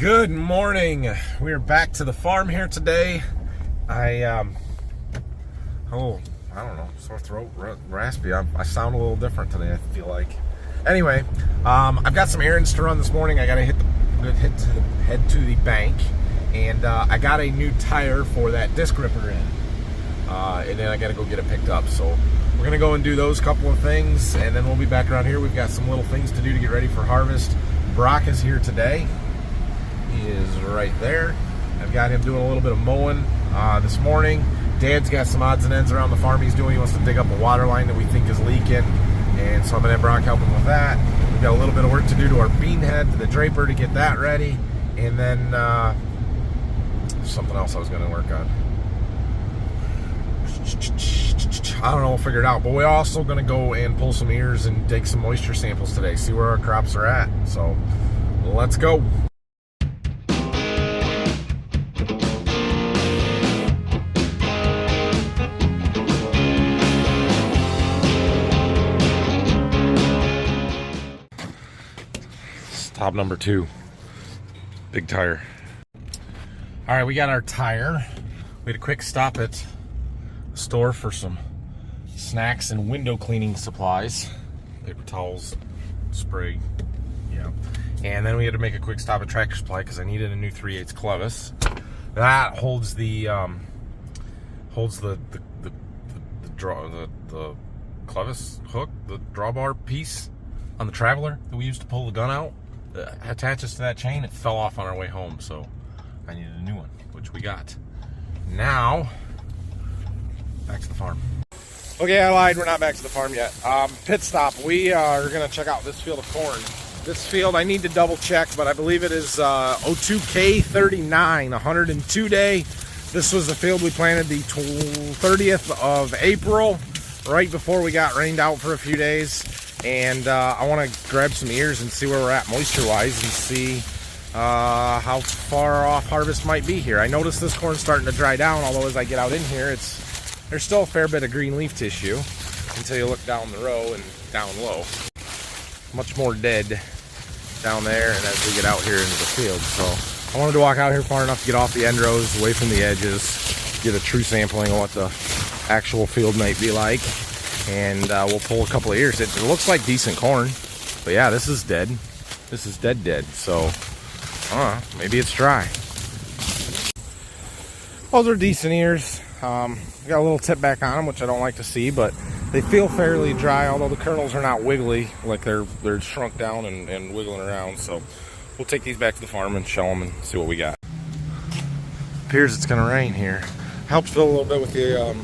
Good morning. We are back to the farm here today. I don't know, sore throat, raspy. I sound a little different today, I feel like. Anyway, I've got some errands to run this morning. I gotta head to the bank, and I got a new tire for that disc ripper in, and then I gotta go get it picked up. So we're gonna go and do those couple of things, and then we'll be back around here. We've got some little things to do to get ready for harvest. Brock is here today. He is right there. I've got him doing a little bit of mowing this morning. Dad's got some odds and ends around the farm he's doing. He wants to dig up a water line that we think is leaking, and so I'm gonna have Brock help him with that. We've got a little bit of work to do to our bean head, to the draper, to get that ready, and then there's something else I was gonna work on. I don't know, we'll figure it out. But we're also gonna go and pull some ears and take some moisture samples today, see where our crops are at. So let's go. Stop number 2, big tire. All right, we got our tire. We had a quick stop at the store for some snacks and window cleaning supplies, paper towels, spray, yeah. And then we had to make a quick stop at Tractor Supply because I needed a new 3/8 clevis. That holds the clevis hook, the drawbar piece on the Traveler that we used to pull the gun out. Attaches to that chain. It fell off on our way home, so I needed a new one, which we got. Now, back to the farm. Okay, I lied. We're not back to the farm yet. Pit stop. We are going to check out this field of corn. This field, I need to double check, but I believe it is 02K39, 102 day. This was the field we planted the 30th of April, right before we got rained out for a few days. And I want to grab some ears and see where we're at moisture-wise and see how far off harvest might be here. I noticed this corn's starting to dry down, although as I get out in here, there's still a fair bit of green leaf tissue until you look down the row and down low. Much more dead down there, and as we get out here into the field. So I wanted to walk out here far enough to get off the end rows, away from the edges, get a true sampling of what the actual field might be like. And we'll pull a couple of ears. It looks like decent corn, but yeah, this is dead. This is dead. So, maybe it's dry. Those are decent ears. Got a little tip back on them, which I don't like to see, but they feel fairly dry. Although the kernels are not wiggly, like they're shrunk down and wiggling around. So, we'll take these back to the farm and show them and see what we got. Appears it's gonna rain here. Helped Phil a little bit with the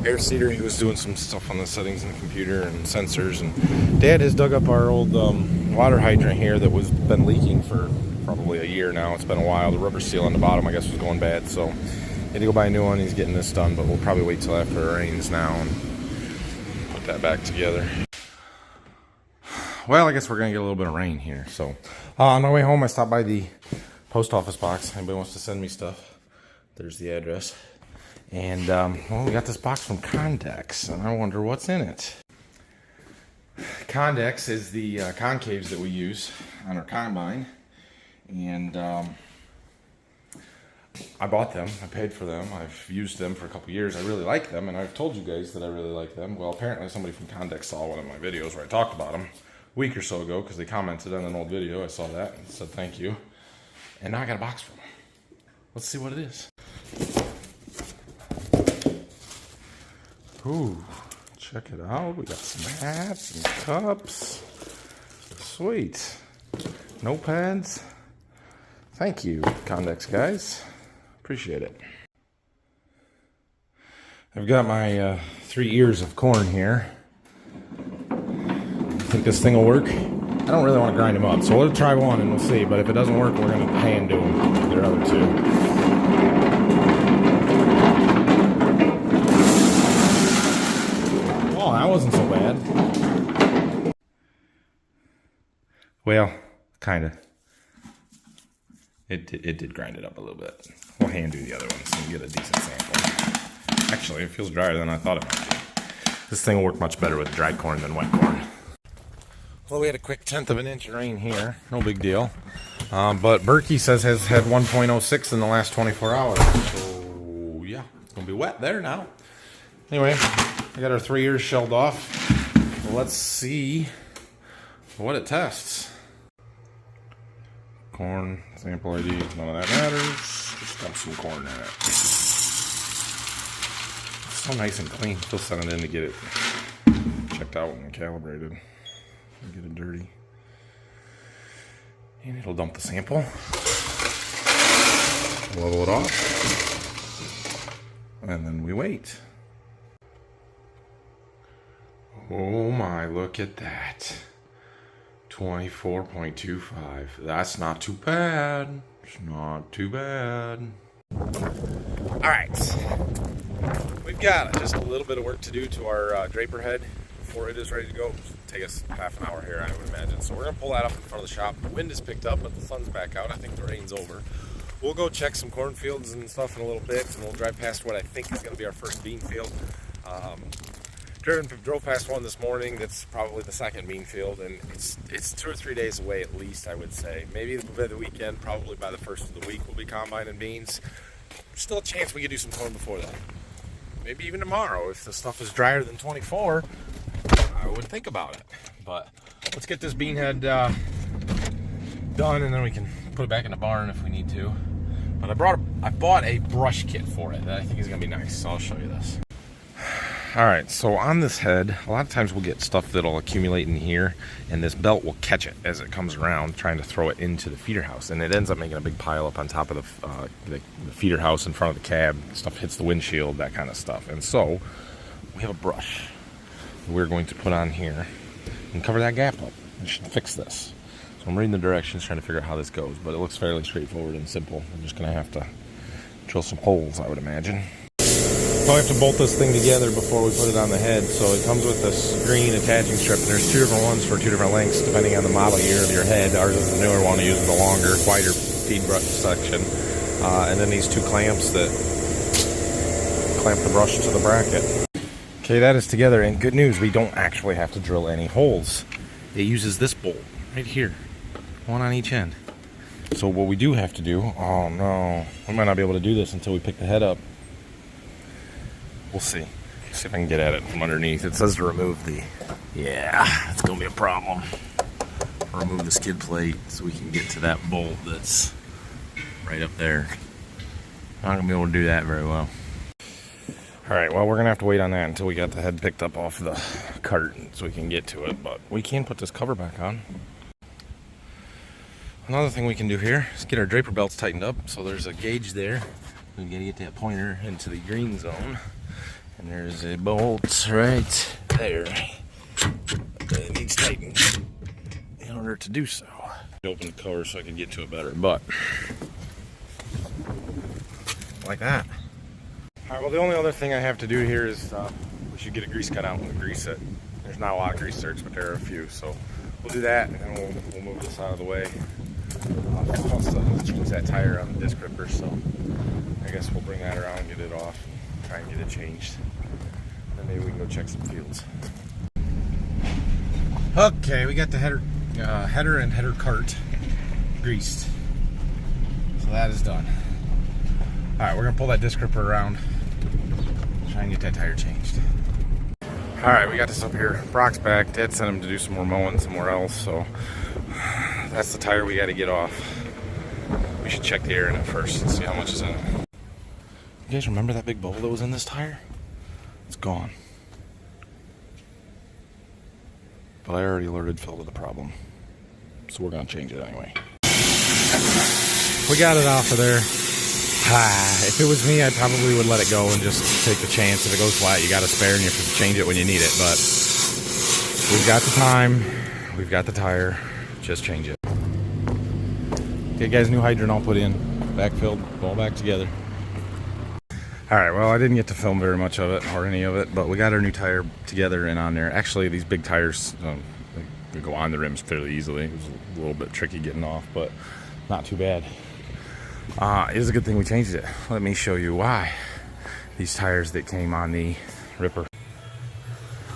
air seeder. He was doing some stuff on the settings in the computer and sensors, and Dad has dug up our old water hydrant here that was been leaking for probably a year now. It's been a while. The rubber seal on the bottom, I guess, was going bad, so he had to go buy a new one. He's getting this done, but we'll probably wait till after it rains now and put that back together. Well, I guess we're gonna get a little bit of rain here. So on my way home, I stopped by the post office box. Anybody wants to send me stuff, there's the address. And, well, we got this box from Condex, and I wonder what's in it. Condex is the concaves that we use on our combine, and I bought them. I paid for them. I've used them for a couple years. I really like them, and I've told you guys that I really like them. Well, apparently somebody from Condex saw one of my videos where I talked about them a week or so ago, because they commented on an old video. I saw that and said thank you, and now I got a box from them. Let's see what it is. Ooh, check it out. We got some hats and cups. Sweet. Notepads. Thank you, Condex guys. Appreciate it. I've got my 3 ears of corn here. Think this thing will work? I don't really want to grind them up, so we'll try one and we'll see. But if it doesn't work, we're going to hand do them. There are other 2. Oh, that wasn't so bad. Well, kind of. It did grind it up a little bit. We'll hand do the other ones and get a decent sample. Actually, it feels drier than I thought it might be. This thing will work much better with dry corn than wet corn. Well, we had a quick 1/10 of an inch of rain here. No big deal. But Berkey says has had 1.06 in the last 24 hours. So, yeah, it's going to be wet there now. Anyway, I got our 3 ears shelled off. Let's see what it tests. Corn, sample ID, none of that matters. Just dump some corn in it. It's so nice and clean. Still send it in to get it checked out and calibrated. Get it dirty. And it'll dump the sample. Level it off. And then we wait. Oh my, look at that. 24.25. That's not too bad. It's not too bad. Alright. We've got just a little bit of work to do to our draper head before it is ready to go. It'll take us half an hour here, I would imagine. So we're going to pull that up in front of the shop. The wind is picked up, but the sun's back out. I think the rain's over. We'll go check some cornfields and stuff in a little bit, and we'll drive past what I think is going to be our first bean field. Drove past one this morning that's probably the second bean field, and it's 2 or 3 days away at least, I would say. Maybe by the weekend, probably by the first of the week, we'll be combining beans. There's still a chance we could do some corn before that. Maybe even tomorrow. If the stuff is drier than 24, I would think about it. But let's get this bean head done, and then we can put it back in the barn if we need to. But I bought a brush kit for it that I think is going to be nice, so I'll show you this. Alright, so on this head, a lot of times we'll get stuff that'll accumulate in here, and this belt will catch it as it comes around, trying to throw it into the feeder house, and it ends up making a big pile up on top of the feeder house in front of the cab. Stuff hits the windshield, that kind of stuff. And so, we have a brush we're going to put on here and cover that gap up. It should fix this. So I'm reading the directions, trying to figure out how this goes, but it looks fairly straightforward and simple. I'm just going to have to drill some holes, I would imagine. So I have to bolt this thing together before we put it on the head. So it comes with this green attaching strip, and there's 2 different ones for 2 different lengths depending on the model year of your head. Ours is the newer one, uses the longer, wider feed brush section. And then these 2 clamps that clamp the brush to the bracket. Okay, that is together, and good news, we don't actually have to drill any holes. It uses this bolt right here, one on each end. So what we do have to do, oh no, we might not be able to do this until we pick the head up. We'll see. See if I can get at it from underneath. It says to remove the... Yeah, it's going to be a problem. Remove the skid plate so we can get to that bolt that's right up there. Not going to be able to do that very well. Alright, well, we're going to have to wait on that until we got the head picked up off the cart so we can get to it. But we can put this cover back on. Another thing we can do here is get our draper belts tightened up. So there's a gauge there. We got to get that pointer into the green zone. And there's a bolt right there that needs tightened in order to do so. Open the cover so I can get to it better, but like that. Alright, well, the only other thing I have to do here is we should get a grease gun out and grease it. There's not a lot of grease zerks, but there are a few, so we'll do that, and then we'll move this out of the way. Plus, change that tire on the disc ripper, so I guess we'll bring that around, get it off, try and get it changed. Then maybe we can go check some fields. Okay, we got the header and header cart greased. So that is done. Alright, we're going to pull that disc ripper around, try and get that tire changed. Alright, we got this up here. Brock's back. Dad sent him to do some more mowing somewhere else, so that's the tire we got to get off. We should check the air in it first and see how much is in it. You guys remember that big bowl that was in this tire? It's gone. But I already alerted Phil to the problem, so we're going to change it anyway. We got it off of there. If it was me, I probably would let it go and just take the chance. If it goes flat, you got a spare and you have to change it when you need it. But we've got the time, we've got the tire, just change it. Okay, guys, new hydrant all put in, backfilled, all back together. Alright, well, I didn't get to film very much of it, or any of it, but we got our new tire together and on there. Actually, these big tires, they go on the rims fairly easily. It was a little bit tricky getting off, but not too bad. It is a good thing we changed it. Let me show you why. These tires that came on the Ripper.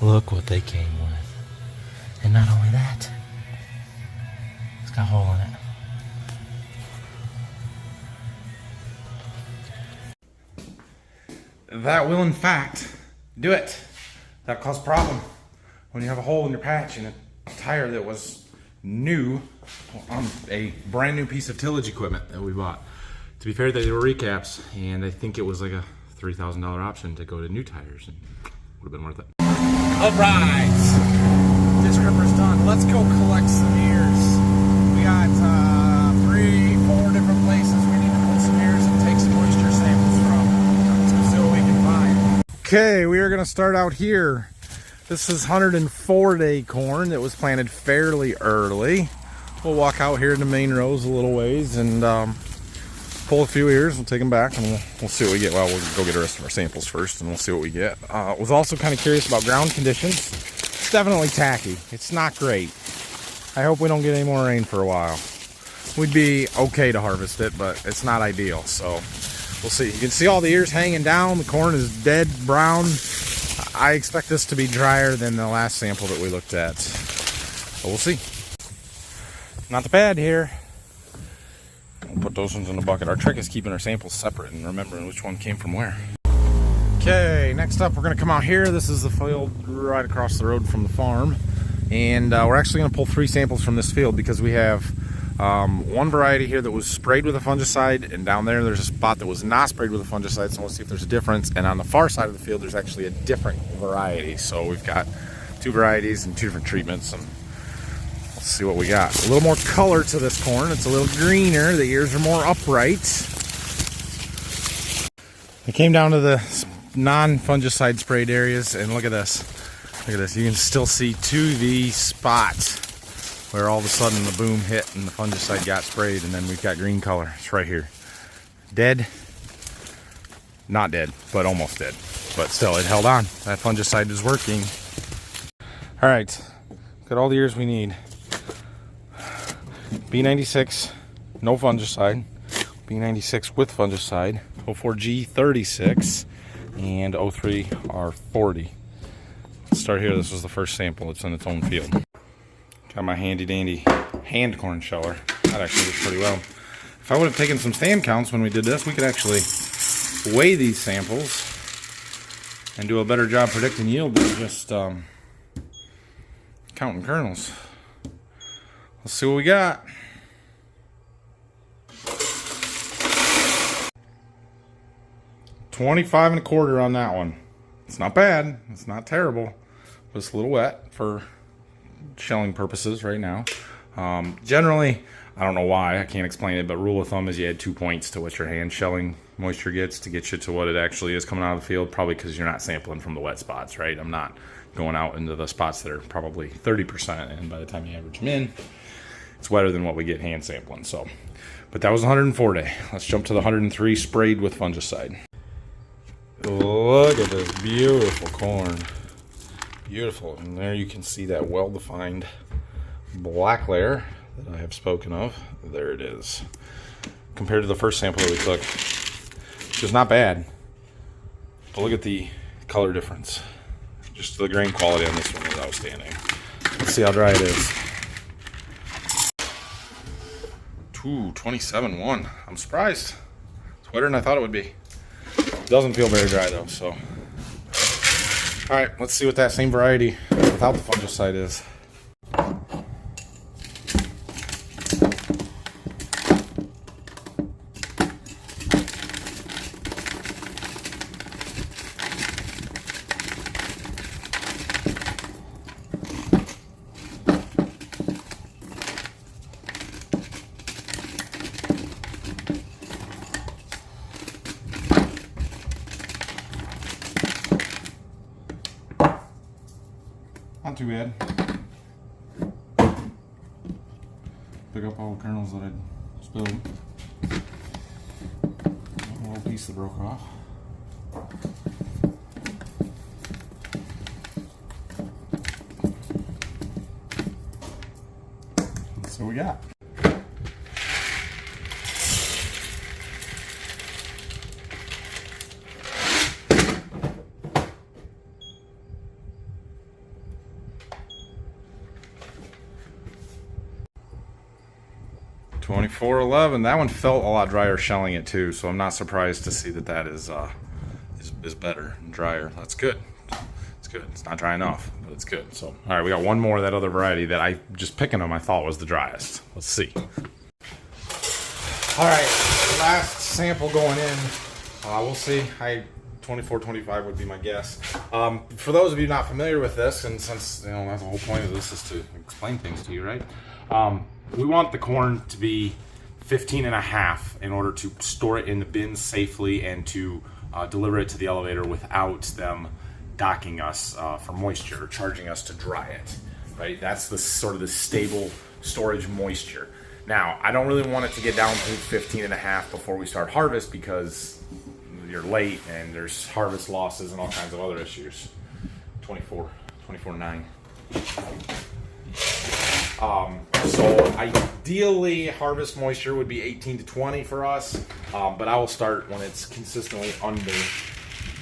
Look what they came with. And not only that, it's got a hole in it. that will in fact do it. That caused a problem when you have a hole in your patch in a tire that was new on a brand new piece of tillage equipment that we bought. To be fair, they were recaps, and I think it was like a $3,000 option to go to new tires, and would have been worth it. All right, disc ripper's done. Let's go collect some ears. We got 3-4 different places we need to put some ears and take some moisture samples from. Let's go see what we can find. Okay, we are going to start out here. This is 104-day corn that was planted fairly early. We'll walk out here in the main rows a little ways and pull a few ears. We'll take them back and we'll see what we get. Well, we'll go get the rest of our samples first and we'll see what we get. Was also kind of curious about ground conditions. It's definitely tacky. It's not great. I hope we don't get any more rain for a while. We'd be okay to harvest it, but it's not ideal. So we'll see. You can see all the ears hanging down. The corn is dead brown. I expect this to be drier than the last sample that we looked at. But we'll see. Not too bad here. We'll put those ones in the bucket. Our trick is keeping our samples separate and remembering which one came from where. Okay, next up we're going to come out here. This is the field right across the road from the farm. And we're actually going to pull 3 samples from this field because we have one variety here that was sprayed with a fungicide, and down there's a spot that was not sprayed with a fungicide, so we'll see if there's a difference. And on the far side of the field there's actually a different variety. So we've got 2 varieties and 2 different treatments, and let's see what we got. A little more color to this corn. It's a little greener. The ears are more upright. I came down to the non-fungicide sprayed areas, and look at this. Look at this. You can still see to the spot where all of a sudden the boom hit and the fungicide got sprayed, and then we've got green color. It's right here. Dead. Not dead, but almost dead. But still, it held on. That fungicide is working. All right. Got all the ears we need. B96, no fungicide. B96 with fungicide. 04G36 and 03R40. Let's start here. This was the first sample. It's in its own field. Got my handy dandy hand corn sheller. That actually works pretty well. If I would have taken some stand counts when we did this, we could actually weigh these samples and do a better job predicting yield than just counting kernels. Let's see what we got. $25.25 on that one. It's not bad. It's not terrible. But it's a little wet for shelling purposes right now. Generally, I don't know why. I can't explain it, but rule of thumb is you add 2 points to what your hand shelling moisture gets to get you to what it actually is coming out of the field. Probably because you're not sampling from the wet spots, right? I'm not going out into the spots that are probably 30%, and by the time you average them in, it's wetter than what we get hand sampling. So, but that was 104 day. Let's jump to the 103 sprayed with fungicide. Look at this beautiful corn. Beautiful. And there you can see that well-defined black layer that I have spoken of. There it is. Compared to the first sample that we took, which is not bad. But look at the color difference. Just the grain quality on this one is outstanding. Let's see how dry it is. 27.1. I'm surprised. It's wetter than I thought it would be. It doesn't feel very dry though, so. Alright, let's see what that same variety without the fungicide is. Not too bad. Pick up all the kernels that I spilled. A little piece that broke off. Let's see what we got. $24.11. That one felt a lot drier shelling it too, so I'm not surprised to see that that is is better and drier. That's good. It's good. It's not dry enough, but it's good. So, all right, we got one more of that other variety that I just picking them I thought was the driest. Let's see. All right, last sample going in. We'll see. 24, 25 would be my guess. For those of you not familiar with this, and since that's the whole point of this is to explain things to you, right? We want the corn to be 15.5 in order to store it in the bins safely and to deliver it to the elevator without them docking us for moisture or charging us to dry it, right? That's the sort of the stable storage moisture. Now, I don't really want it to get down to 15.5 before we start harvest because you're late and there's harvest losses and all kinds of other issues. 24.9. So ideally harvest moisture would be 18 to 20 for us, but I will start when it's consistently under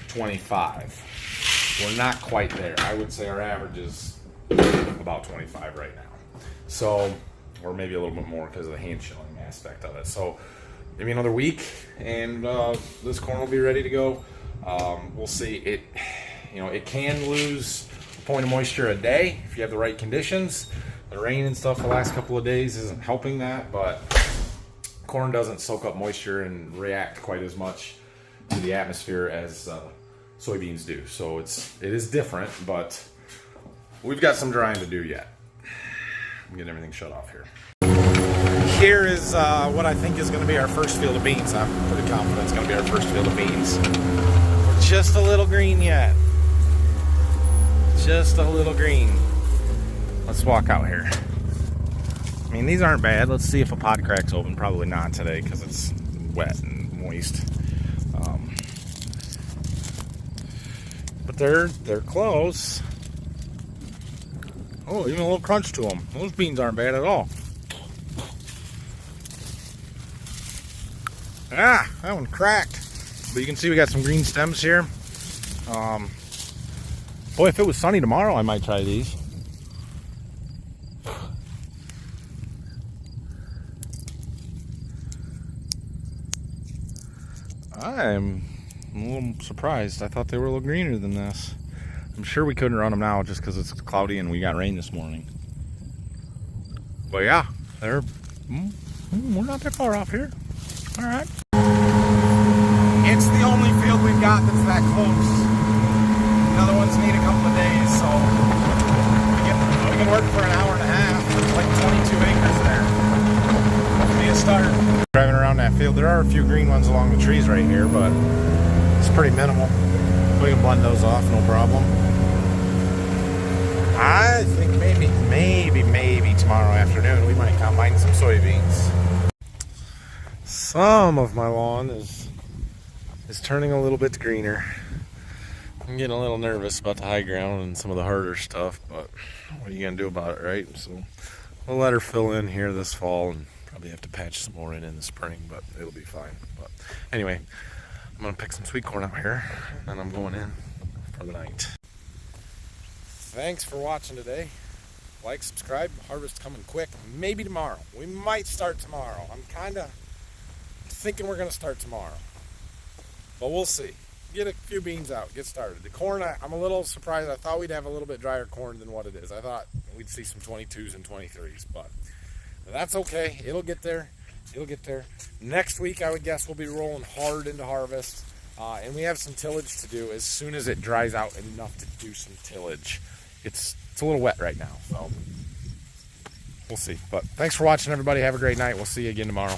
25. We're not quite there. I would say our average is about 25 right now. So, or maybe a little bit more because of the hand chilling aspect of it. So maybe another week and this corn will be ready to go. We'll see. It can lose a point of moisture a day if you have the right conditions. The rain and stuff the last couple of days isn't helping that, but corn doesn't soak up moisture and react quite as much to the atmosphere as soybeans do. So it is different, but we've got some drying to do yet. I'm getting everything shut off here. Here is what I think is going to be our first field of beans. I'm pretty confident it's going to be our first field of beans. We're just a little green yet. Just a little green. Let's walk out here. I mean, these aren't bad. Let's see if a pod crack's open. Probably not today because it's wet and moist. But they're close. Oh, even a little crunch to them. Those beans aren't bad at all. Ah, that one cracked. But you can see we got some green stems here. Boy, if it was sunny tomorrow, I might try these. I'm a little surprised. I thought they were a little greener than this. I'm sure we couldn't run them now just because it's cloudy and we got rain this morning. But yeah, we're not that far off here. All right. It's the only field we've got that's that close. The other ones need a couple of days, so we can work for an hour and a half. There's like 22 acres there. That'll be a start. Driving around that field, there are a few green ones along the trees right here, but it's pretty minimal. We can blend those off, no problem. I think maybe tomorrow afternoon we might combine some soybeans. Some of my lawn is turning a little bit greener. I'm getting a little nervous about the high ground and some of the harder stuff, but what are you gonna do about it, right? So we'll let her fill in here this fall and probably have to patch some more in the spring, but it'll be fine. But anyway, I'm gonna pick some sweet corn out here and I'm going in for the night. Thanks for watching today. Like, subscribe, harvest coming quick. Maybe tomorrow. We might start tomorrow. I'm kind of thinking we're going to start tomorrow. But we'll see. Get a few beans out, get started. The corn, I'm a little surprised. I thought we'd have a little bit drier corn than what it is. I thought we'd see some 22s and 23s, but that's okay. It'll get there. It'll get there. Next week, I would guess we'll be rolling hard into harvest. And we have some tillage to do as soon as it dries out enough to do some tillage. It's a little wet right now, so we'll see. But thanks for watching, everybody. Have a great night. We'll see you again tomorrow.